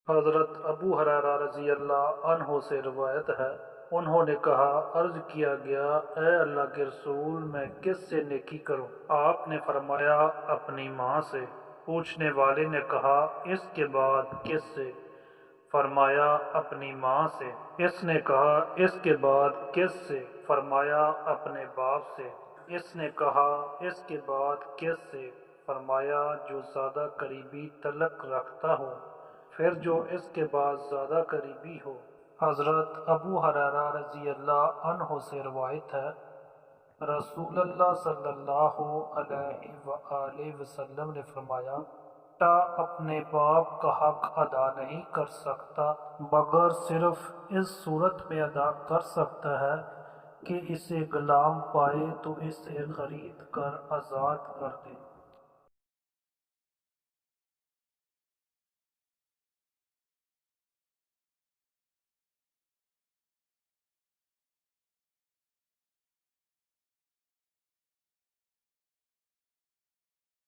حضرت ابو ہریرہ رضی اللہ عنہ سے روایت ہے، انہوں نے کہا، عرض کیا گیا، اے اللہ کے رسول، میں کس سے نیکی کروں؟ آپ نے فرمایا، اپنی ماں سے۔ پوچھنے والے نے کہا، اس کے بعد کس سے؟ فرمایا، اپنی ماں سے۔ اس نے کہا، اس کے بعد کس سے؟ فرمایا، اپنے باپ سے۔ اس نے کہا، اس کے بعد کس سے؟ فرمایا، جو زیادہ قریبی تعلق رکھتا ہو، پھر جو اس کے بعد زیادہ قریبی ہو۔ حضرت ابو ہریرہ رضی اللہ عنہ سے روایت ہے، رسول اللہ صلی اللہ علیہ وآلہ وسلم نے فرمایا، بیٹا اپنے باپ کا حق ادا نہیں کر سکتا مگر صرف اس صورت میں ادا کر سکتا ہے کہ اسے غلام پائے تو اسے خرید کر آزاد کر دے۔